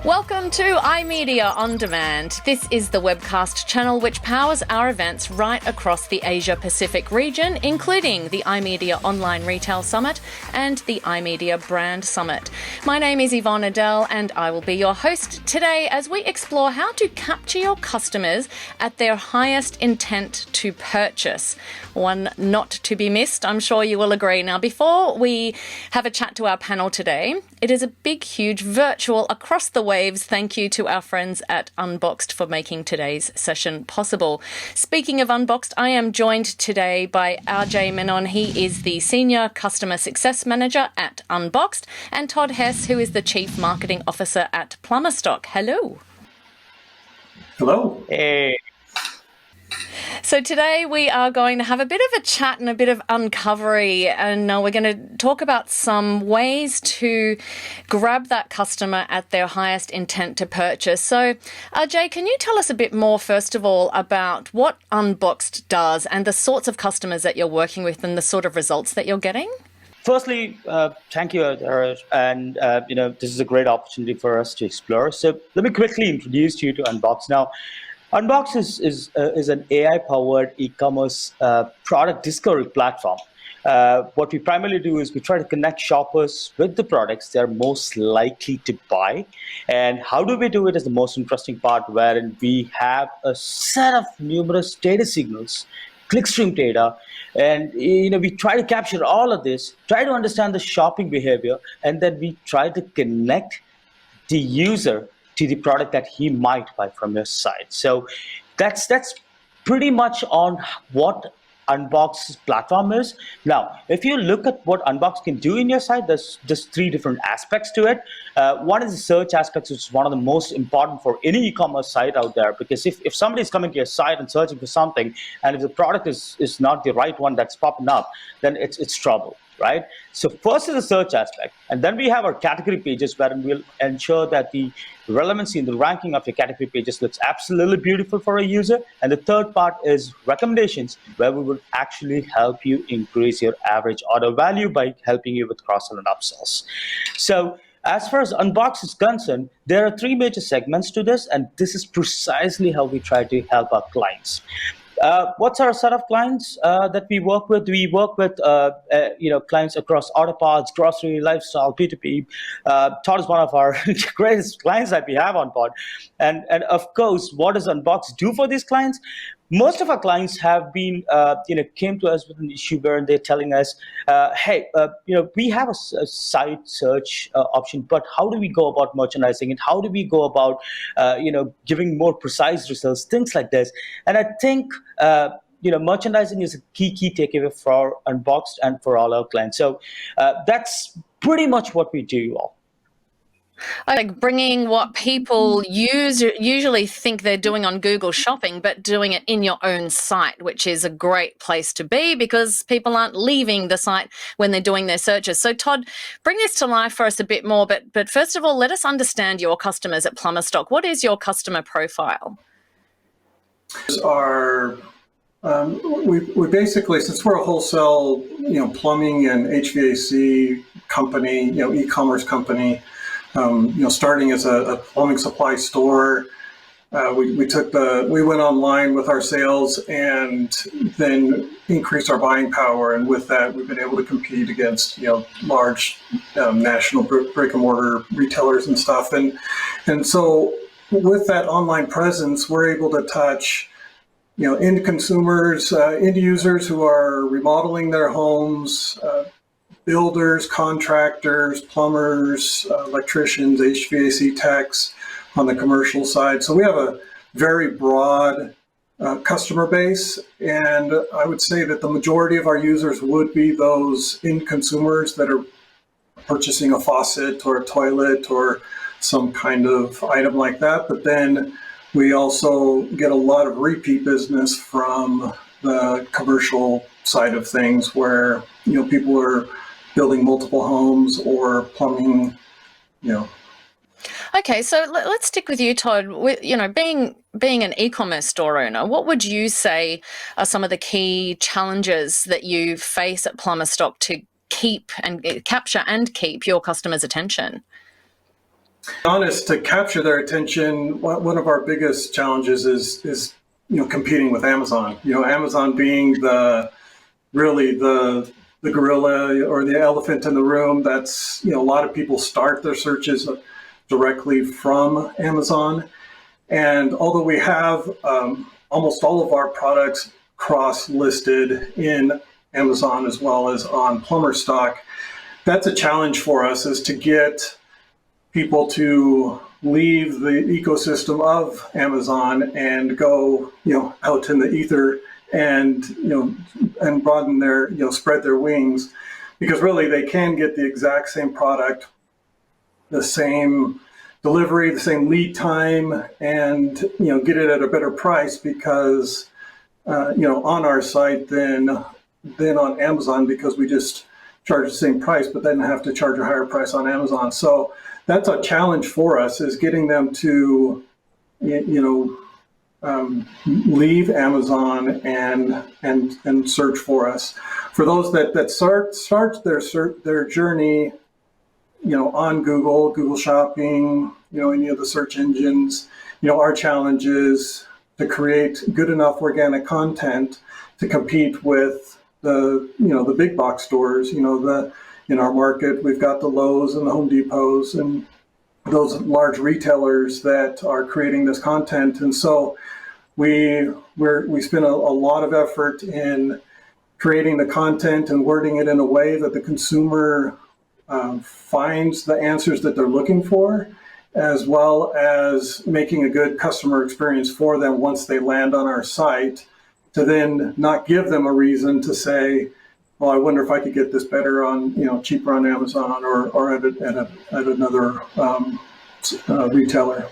Welcome to iMedia On Demand. This is the webcast channel which powers our events right across the Asia-Pacific region, including the iMedia Online Retail Summit and the iMedia Brand Summit. My name is Yvonne Adele and I will be your host today as we explore how to capture your customers at their highest intent to purchase. One not to be missed, I'm sure you will agree. Now, before we have a chat to our panel today, it is a big, huge virtual across the waves thank you to our friends at Unboxed for making today's session possible. Speaking of Unboxed, I am joined today by RJ Menon. He is the Senior Customer Success Manager at Unboxed, and Todd Hess, who is the Chief Marketing Officer at Plumberstock. Hello. Hello. Hey. So today we are going to have a bit of a chat and a bit of uncovery, and we're going to talk about some ways to grab that customer at their highest intent to purchase. So Jay, can you tell us a bit more, first of all, about what Unboxed does and the sorts of customers that you're working with and the sort of results that you're getting? Firstly, thank you, Ara, and this is a great opportunity for us to explore. So let me quickly introduce you to Unboxed. Now, Unboxed is an AI-powered e-commerce product discovery platform. What we primarily do is we try to connect shoppers with the products they're most likely to buy. And how do we do it is the most interesting part, wherein we have a set of numerous data signals, clickstream data, and we try to capture all of this, try to understand the shopping behavior, and then we try to connect the user to the product that he might buy from your site. So that's pretty much on what Unboxed's platform is. Now, if you look at what Unboxed can do in your site, there's just three different aspects to it. One is the search aspect, which is one of the most important for any e-commerce site out there, because if somebody's coming to your site and searching for something, and if the product is not the right one that's popping up, then it's trouble. Right? So first is the search aspect, and then we have our category pages where we'll ensure that the relevancy and the ranking of your category pages looks absolutely beautiful for a user. And the third part is recommendations, where we will actually help you increase your average order value by helping you with cross-sell and upsells. So as far as Unboxed is concerned, there are three major segments to this, and this is precisely how we try to help our clients. What's our set of clients that we work with? We work with clients across auto parts, grocery, lifestyle, P2P. Todd is one of our greatest clients that we have on board. And of course, what does Unboxed do for these clients? Most of our clients have been, came to us with an issue where they're telling us, hey, we have a site search option, but how do we go about merchandising it? How do we go about, giving more precise results, things like this? And I think, merchandising is a key takeaway for Unboxed and for all our clients. So that's pretty much what we do. Like bringing what people usually think they're doing on Google Shopping, but doing it in your own site, which is a great place to be because people aren't leaving the site when they're doing their searches. So Todd, bring this to life for us a bit more, but first of all, let us understand your customers at Plumberstock. What is your customer profile? We basically, since we're a wholesale, plumbing and HVAC company, e-commerce company, starting as a plumbing supply store, we went online with our sales and then increased our buying power. And with that, we've been able to compete against, large national brick and mortar retailers and stuff. And so with that online presence, we're able to touch, end consumers, end users who are remodeling their homes, builders, contractors, plumbers, electricians, HVAC techs on the commercial side. So we have a very broad customer base, and I would say that the majority of our users would be those end consumers that are purchasing a faucet or a toilet or some kind of item like that. But then we also get a lot of repeat business from the commercial side of things where, people are building multiple homes or plumbing, Okay, so let's stick with you, Todd. Being an e-commerce store owner, what would you say are some of the key challenges that you face at Plumberstock to capture and keep your customers' attention? Honest, to capture their attention, one of our biggest challenges is competing with Amazon. Amazon being the gorilla or the elephant in the room. That's a lot of people start their searches directly from Amazon, and although we have almost all of our products cross-listed in Amazon as well as on Plumberstock, that's a challenge for us, is to get people to leave the ecosystem of Amazon and go, out in the ether and, and broaden their, spread their wings, because really they can get the exact same product, the same delivery, the same lead time, and, get it at a better price because, on our site than on Amazon, because we just charge the same price, but then have to charge a higher price on Amazon. So that's a challenge for us, is getting them to, leave Amazon and search for us. For those that start their journey, on Google Shopping, any of the search engines, our challenge is to create good enough organic content to compete with the big box stores. In our market, we've got the Lowe's and the Home Depots and those large retailers that are creating this content. And so we spend a lot of effort in creating the content and wording it in a way that the consumer finds the answers that they're looking for, as well as making a good customer experience for them once they land on our site, to then not give them a reason to say, well, I wonder if I could get this better on, cheaper on Amazon or at another retailer.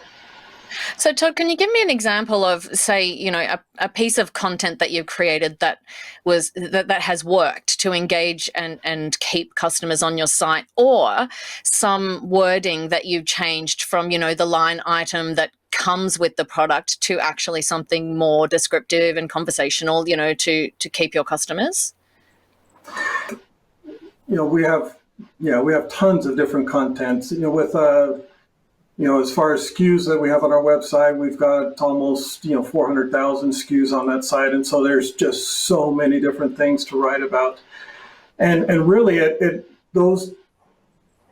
So, Todd, can you give me an example of, say, a piece of content that you've created that has worked to engage and keep customers on your site, or some wording that you've changed from, the line item that comes with the product to actually something more descriptive and conversational, to keep your customers? We have tons of different contents. With as far as SKUs that we have on our website, we've got almost 400,000 SKUs on that site, and so there's just so many different things to write about. And really, those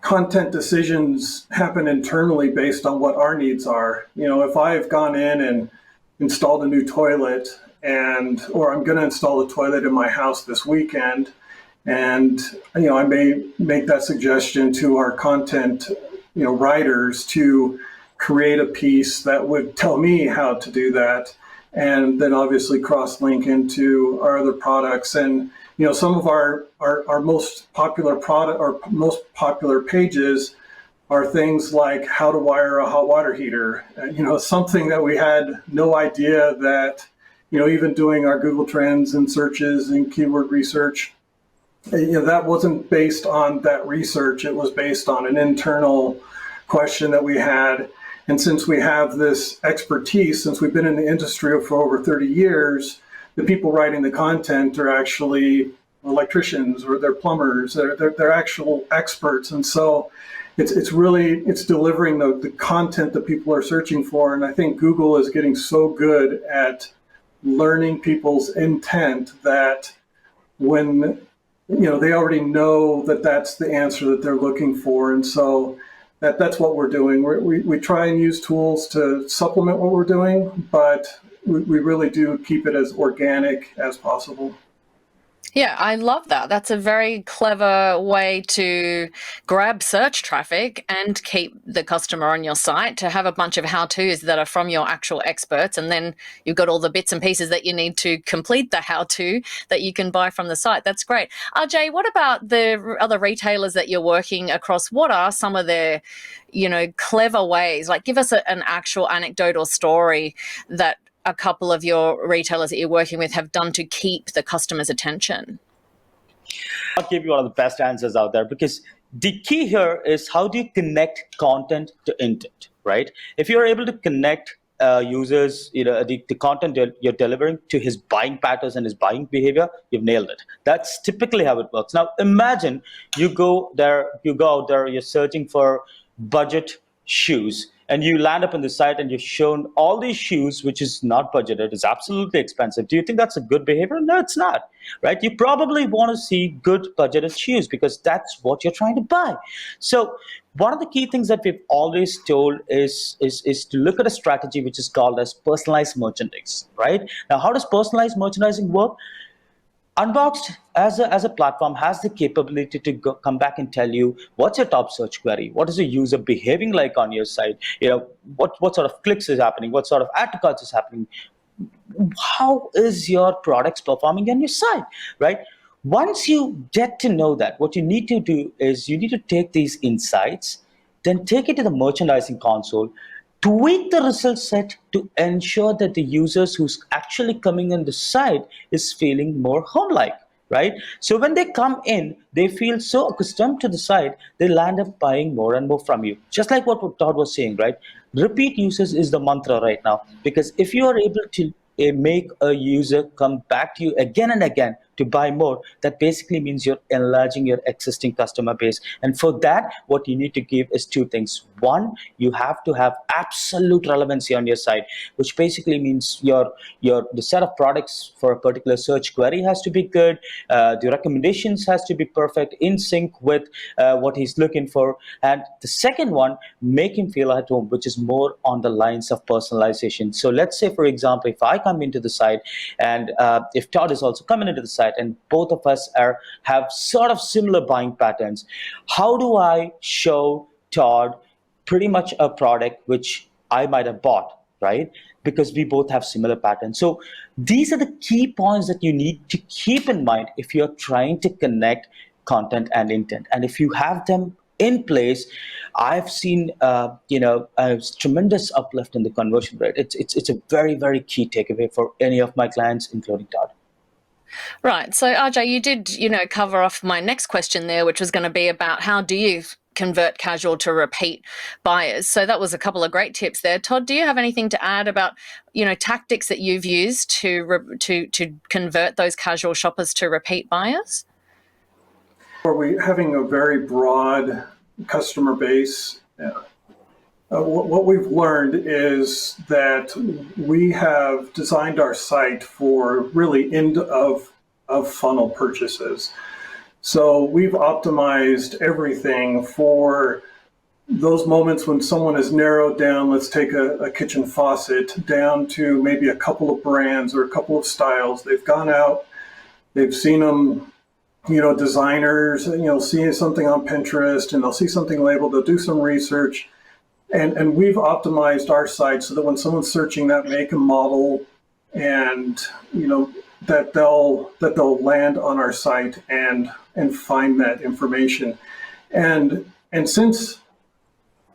content decisions happen internally based on what our needs are. If I've gone in and installed a new toilet, or I'm going to install a toilet in my house this weekend, and I may make that suggestion to our content writers to create a piece that would tell me how to do that, and then obviously cross-link into our other products. And some of our most popular pages are things like how to wire a hot water heater. Something that we had no idea that, even doing our Google Trends and searches and keyword research, that wasn't based on that research. It was based on an internal question that we had. And since we have this expertise, since we've been in the industry for over 30 years, the people writing the content are actually electricians, or they're plumbers, they're actual experts. And so it's delivering the content that people are searching for. And I think Google is getting so good at learning people's intent that when they already know that that's the answer that they're looking for. And so that's what we're doing. We try and use tools to supplement what we're doing, but we really do keep it as organic as possible. Yeah, I love that. That's a very clever way to grab search traffic and keep the customer on your site, to have a bunch of how-tos that are from your actual experts, and then you've got all the bits and pieces that you need to complete the how-to that you can buy from the site. That's great. Jay, what about the other retailers that you're working across? What are some of their, clever ways? Like, give us an actual anecdote or story that a couple of your retailers that you're working with have done to keep the customer's attention. I'll give you one of the best answers out there, because the key here is, how do you connect content to intent, right? If you're able to connect users, the content you're delivering to his buying patterns and his buying behavior, you've nailed it. That's typically how it works. Now, imagine you go out there, you're searching for budget shoes, and you land up on the site and you're shown all these shoes, which is not budgeted, is absolutely expensive. Do you think that's a good behavior? No, it's not, right? You probably want to see good budgeted shoes because that's what you're trying to buy. So one of the key things that we've always told is to look at a strategy which is called as personalized merchandise, right? Now, how does personalized merchandising work? Unboxed as a platform has the capability to come back and tell you what's your top search query, what is the user behaving like on your site, what sort of clicks is happening, what sort of add to carts is happening, how is your products performing on your site, right? Once you get to know that, what you need to do is you need to take these insights, then take it to the merchandising console, tweak the result set to ensure that the users who's actually coming on the site is feeling more home-like, right? So when they come in, they feel so accustomed to the site, they land up buying more and more from you. Just like what Todd was saying, right? Repeat users is the mantra right now, because if you are able to make a user come back to you again and again to buy more, that basically means you're enlarging your existing customer base. And for that, what you need to give is two things. One, you have to have absolute relevancy on your site, which basically means the set of products for a particular search query has to be good, the recommendations has to be perfect, in sync with what he's looking for. And the second one, make him feel at home, which is more on the lines of personalization. So let's say, for example, if I come into the site and if Todd is also coming into the site and both of us have sort of similar buying patterns, how do I show Todd pretty much a product which I might have bought, right? Because we both have similar patterns. So these are the key points that you need to keep in mind if you're trying to connect content and intent. And if you have them in place, I've seen a tremendous uplift in the conversion rate. It's a very, very key takeaway for any of my clients, including Todd. Right. So, RJ, you did, cover off my next question there, which was going to be about how do you convert casual to repeat buyers. So that was a couple of great tips there. Todd, do you have anything to add about, tactics that you've used to convert those casual shoppers to repeat buyers? Are we having a very broad customer base? What we've learned is that we have designed our site for really end of funnel purchases. So we've optimized everything for those moments when someone has narrowed down, let's take a kitchen faucet, down to maybe a couple of brands or a couple of styles. They've gone out, they've seen them, designers, seeing something on Pinterest and they'll see something labeled, they'll do some research. And we've optimized our site so that when someone's searching that make and model, and that they'll land on our site and find that information. And since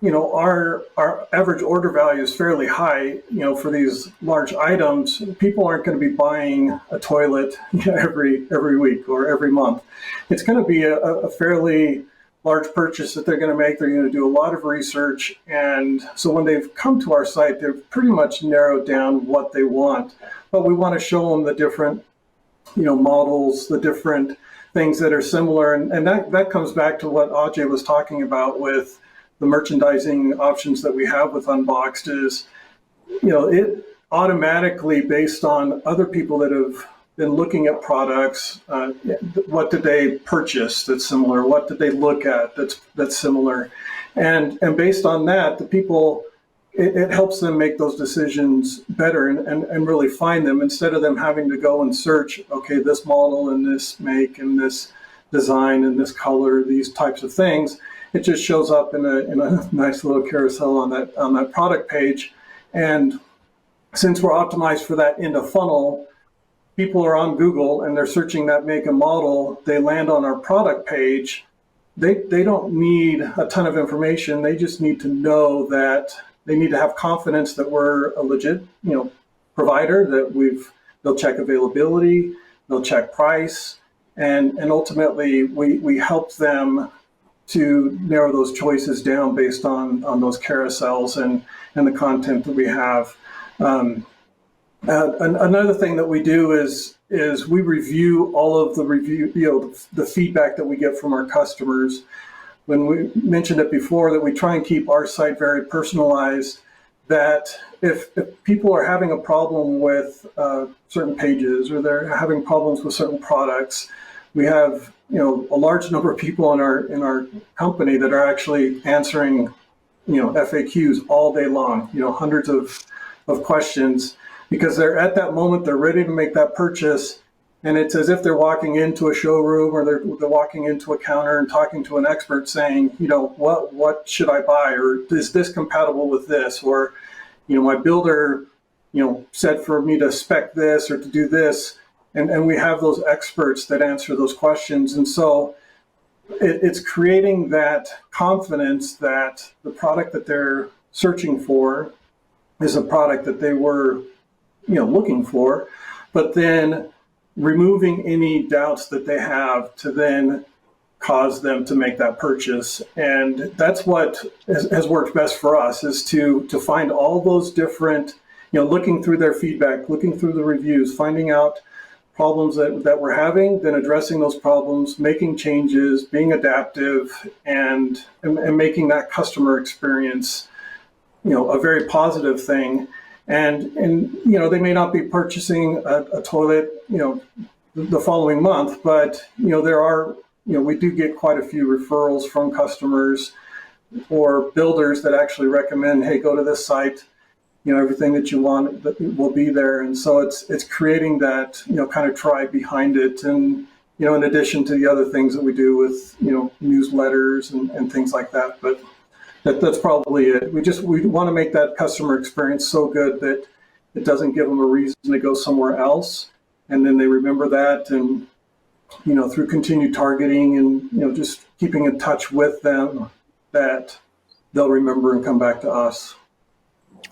our average order value is fairly high, for these large items, people aren't going to be buying a toilet every week or every month. It's going to be a fairly large purchase that they're going to make. They're going to do a lot of research. And so when they've come to our site, they've pretty much narrowed down what they want. But we want to show them the different, models, the different things that are similar. And that comes back to what Ajay was talking about with the merchandising options that we have with Unboxed is, it automatically, based on other people that have been looking at products, what did they purchase that's similar? What did they look at that's similar? And based on that, the people, it helps them make those decisions better and really find them, instead of them having to go and search, okay, this model and this make and this design and this color, these types of things. It just shows up in a nice little carousel on that product page. And since we're optimized for that end of funnel, people are on Google and they're searching that make and model, they land on our product page. They don't need a ton of information. They just need to know that they need to have confidence that we're a legit, provider, that they'll check availability, they'll check price, and ultimately we help them to narrow those choices down based on those carousels and the content that we have. Another thing that we do is we review all of the the feedback that we get from our customers. when we mentioned it before, that we try and keep our site very personalized, that if people are having a problem with certain pages, or they're having problems with certain products, we have a large number of people in our company that are actually answering FAQs all day long, hundreds of questions, because they're at that moment, they're ready to make that purchase. And it's as if they're walking into a showroom, or they're walking into a counter and talking to an expert saying, what should I buy? Or is this compatible with this? Or, my builder, said for me to spec this or to do this. And we have those experts that answer those questions. And so it's creating that confidence that the product that they're searching for is a product that they were, looking for, but then removing any doubts that they have to then cause them to make that purchase. And that's what has worked best for us, is to find all those different, looking through their feedback, looking through the reviews, finding out problems that we're having, then addressing those problems, making changes, being adaptive, and making that customer experience, a very positive thing. And they may not be purchasing a toilet, the following month, but there are, we do get quite a few referrals from customers or builders that actually recommend, hey, go to this site, everything that you want that will be there. And so it's creating that, kind of tribe behind it. And, in addition to the other things that we do with, newsletters and things like that. But that's probably it. We want to make that customer experience so good that it doesn't give them a reason to go somewhere else. And then they remember that, and, through continued targeting and, just keeping in touch with them, that they'll remember and come back to us.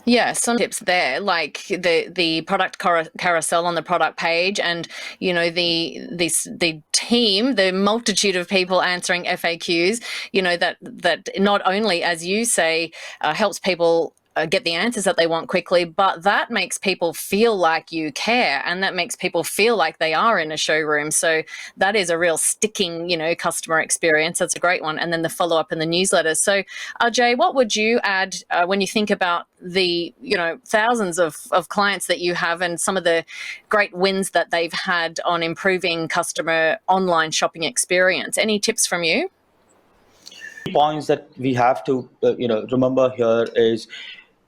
Yeah, some tips there, like the product carousel on the product page, and the team, the multitude of people answering FAQs. That not only, as you say, helps people get the answers that they want quickly, but that makes people feel like you care, and that makes people feel like they are in a showroom. So that is a real sticking, customer experience. That's a great one. And then the follow-up in the newsletters. So Ajay, what would you add when you think about the, thousands of clients that you have and some of the great wins that they've had on improving customer online shopping experience? Any tips from you? Points that we have to remember here is,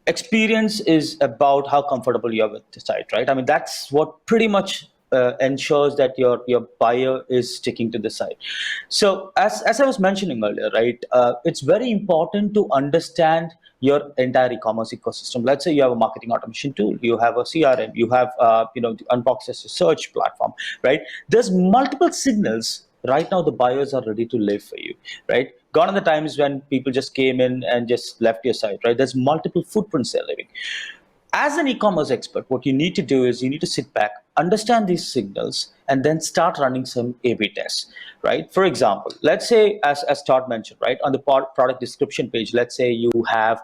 experience is about how comfortable you are with the site, right? I mean, that's what pretty much ensures that your buyer is sticking to the site. So as I was mentioning earlier, right, it's very important to understand your entire e-commerce ecosystem. Let's say you have a marketing automation tool, you have a CRM, you have the Unboxed as a search platform, right? There's multiple signals. Right now, the buyers are ready to live for you, right? Gone are the times when people just came in and just left your site, right? There's multiple footprints they're living. As an e-commerce expert, what you need to do is you need to sit back, understand these signals, and then start running some A/B tests, right? For example, let's say, as Todd mentioned, right, on the product description page, let's say you have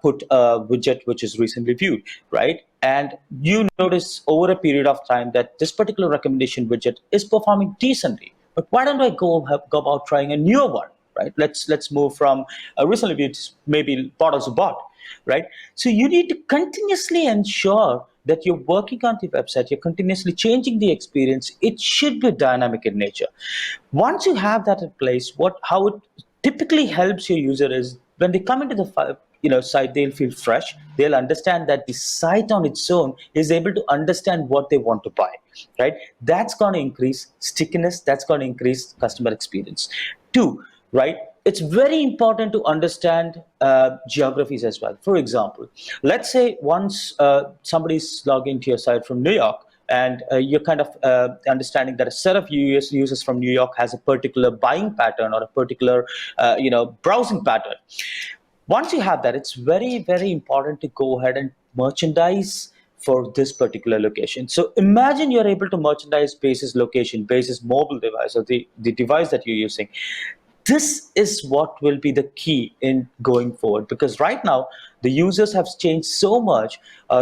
put a widget which is recently viewed, right? And you notice over a period of time that this particular recommendation widget is performing decently. But why don't I go about trying a newer one, right? Let's move from recently viewed, maybe bottles of bought, right? So you need to continuously ensure that you're working on the website, you're continuously changing the experience. It should be dynamic in nature. Once you have that in place, how it typically helps your user is, when they come into the site, they'll feel fresh. They'll understand that the site on its own is able to understand what they want to buy, right? That's going to increase stickiness. That's going to increase customer experience. Two, right? It's very important to understand geographies as well. For example, let's say once somebody's logging to your site from New York, and you're kind of understanding that a set of users from New York has a particular buying pattern or a particular browsing pattern. Once you have that, it's very, very important to go ahead and merchandise for this particular location. So imagine you're able to merchandise basis location, basis mobile device, or the device that you're using. this is what will be the key in going forward, because right now the users have changed so much,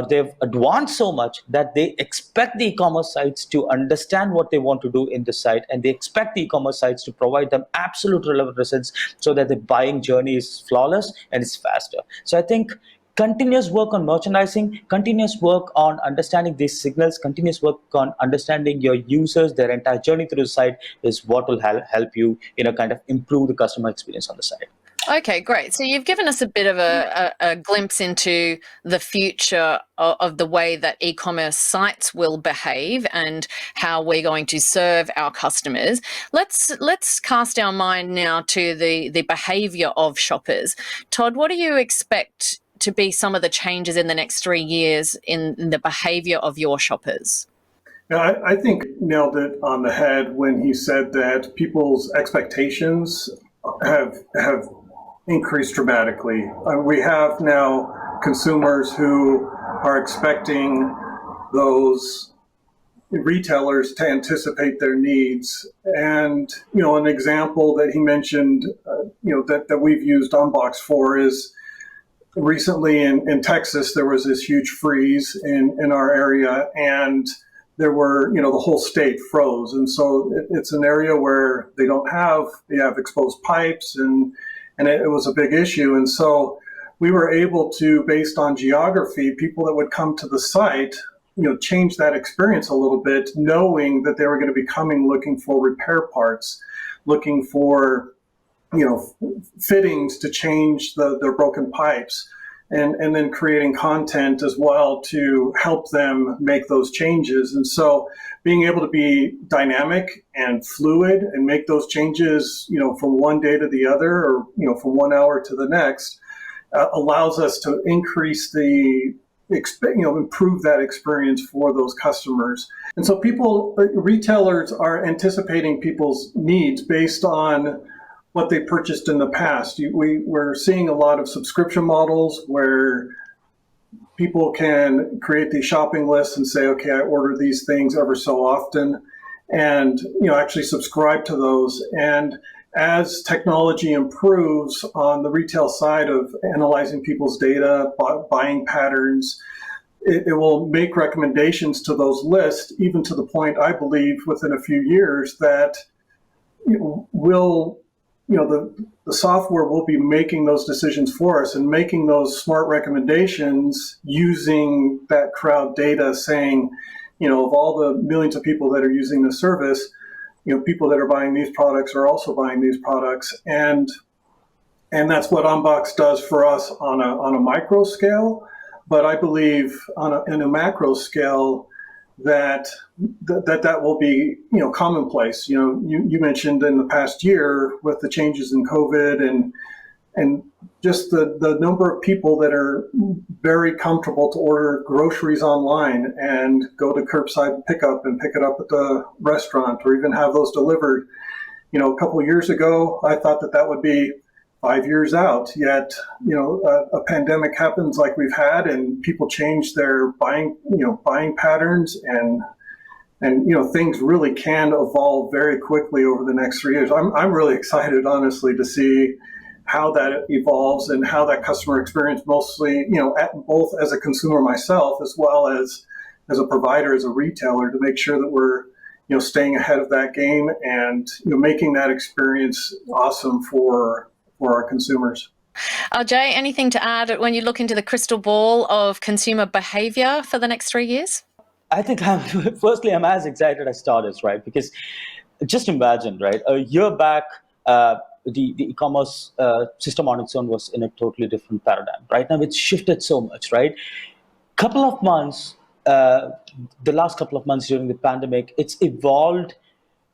they've advanced so much that they expect the e-commerce sites to understand what they want to do in the site, and they expect the e-commerce sites to provide them absolute relevant results so that the buying journey is flawless and it's faster. So I think continuous work on merchandising, continuous work on understanding these signals, continuous work on understanding your users, their entire journey through the site is what will help you, kind of improve the customer experience on the site. Okay, great. So you've given us a bit of a glimpse into the future of the way that e-commerce sites will behave and how we're going to serve our customers. Let's cast our mind now to the behavior of shoppers. Todd, what do you expect to be some of the changes in the next 3 years in the behavior of your shoppers? Yeah, I think nailed it on the head when he said that people's expectations have increased dramatically. We have now consumers who are expecting those retailers to anticipate their needs. And, an example that he mentioned, that we've used Unboxed for is recently in Texas, there was this huge freeze in our area, and there were, the whole state froze. And so it's an area where they have exposed pipes, and it was a big issue. And so we were able to, based on geography, people that would come to the site, change that experience a little bit, knowing that they were going to be coming looking for repair parts, looking for, fittings to change their broken pipes, and then creating content as well to help them make those changes. And so being able to be dynamic and fluid and make those changes, from one day to the other, or, from 1 hour to the next, allows us to increase improve that experience for those customers. And so retailers are anticipating people's needs based on what they purchased in the past. We're seeing a lot of subscription models where people can create these shopping lists and say, okay, I order these things ever so often, and actually subscribe to those. And as technology improves on the retail side of analyzing people's data, buying patterns, it will make recommendations to those lists, even to the point, I believe, within a few years that the software will be making those decisions for us and making those smart recommendations using that crowd data, saying, of all the millions of people that are using the service, people that are buying these products are also buying these products. And that's what Unboxed does for us on a micro scale. But I believe in a macro scale, that will be commonplace. You mentioned in the past year with the changes in COVID and just the number of people that are very comfortable to order groceries online and go to curbside pickup and pick it up at the restaurant, or even have those delivered. A couple of years ago, I thought that would be 5 years out. Yet, a pandemic happens like we've had, and people change their buying patterns, and things really can evolve very quickly over the next 3 years. I'm really excited, honestly, to see how that evolves and how that customer experience, mostly, both as a consumer myself as well as a provider, as a retailer, to make sure that we're staying ahead of that game and making that experience awesome for our consumers. Jay, anything to add when you look into the crystal ball of consumer behavior for the next 3 years? I think firstly, I'm as excited as Todd is, right? Because just imagine, right? A year back, the e-commerce system on its own was in a totally different paradigm. Right now, it's shifted so much, right? Couple of months, the last couple of months during the pandemic, it's evolved.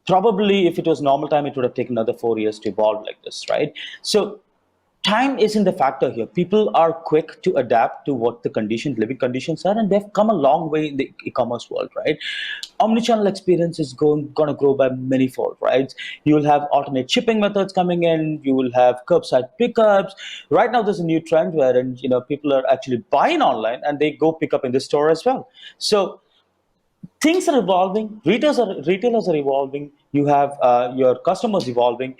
Probably if it was normal time, it would have taken another 4 years to evolve like this, right? So time isn't the factor here. People are quick to adapt to what the living conditions are, and they've come a long way in the e-commerce world, right? Omnichannel experience is going to grow by manyfold, right? You will have alternate shipping methods coming in. You will have curbside pickups. Right now, there's a new trend where people are actually buying online and they go pick up in the store as well. So things are evolving. Retailers are evolving. You have your customers evolving.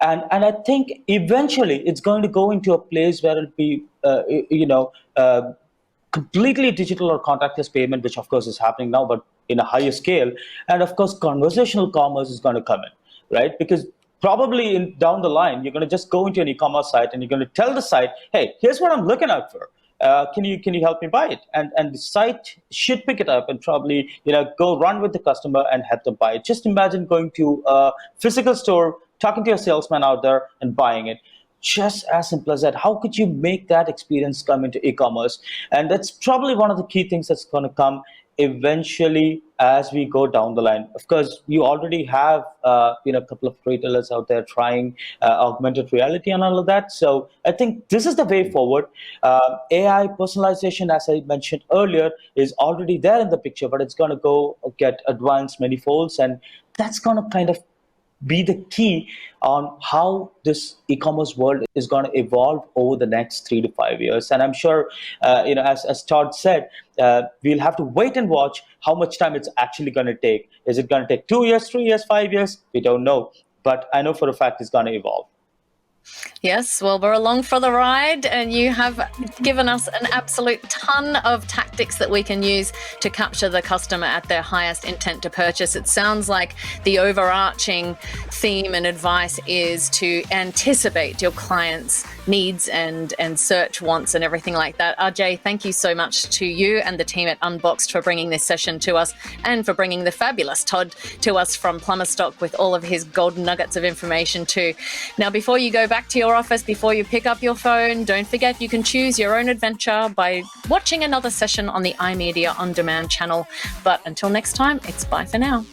And I think eventually it's going to go into a place where it'll be, completely digital or contactless payment, which of course is happening now, but in a higher scale. And of course, conversational commerce is going to come in, right? Because probably down the line, you're going to just go into an e-commerce site and you're going to tell the site, hey, here's what I'm looking out for. Can you help me buy it? And the site should pick it up and probably go run with the customer and help them buy it. Just imagine going to a physical store, talking to a salesman out there and buying it. Just as simple as that. How could you make that experience come into e-commerce? And that's probably one of the key things that's going to come eventually as we go down the line. Of course, you already have a couple of retailers out there trying augmented reality and all of that. So I think this is the way forward. AI personalization, as I mentioned earlier, is already there in the picture, but it's going to go get advanced many folds, and that's going to kind of be the key on how this e-commerce world is going to evolve over the next 3 to 5 years. And I'm sure, as Todd said, we'll have to wait and watch how much time it's actually going to take. Is it going to take 2 years, 3 years, 5 years? We don't know. But I know for a fact it's going to evolve. Yes, well, we're along for the ride, and you have given us an absolute ton of tactics that we can use to capture the customer at their highest intent to purchase. It sounds like the overarching theme and advice is to anticipate your clients' needs and search wants and everything like that. Ajay, thank you so much to you and the team at Unboxed for bringing this session to us, and for bringing the fabulous Todd to us from Plumberstock with all of his golden nuggets of information too. Now, before you go back to your office, before you pick up your phone, don't forget you can choose your own adventure by watching another session on the iMedia On Demand channel. But until next time, it's bye for now.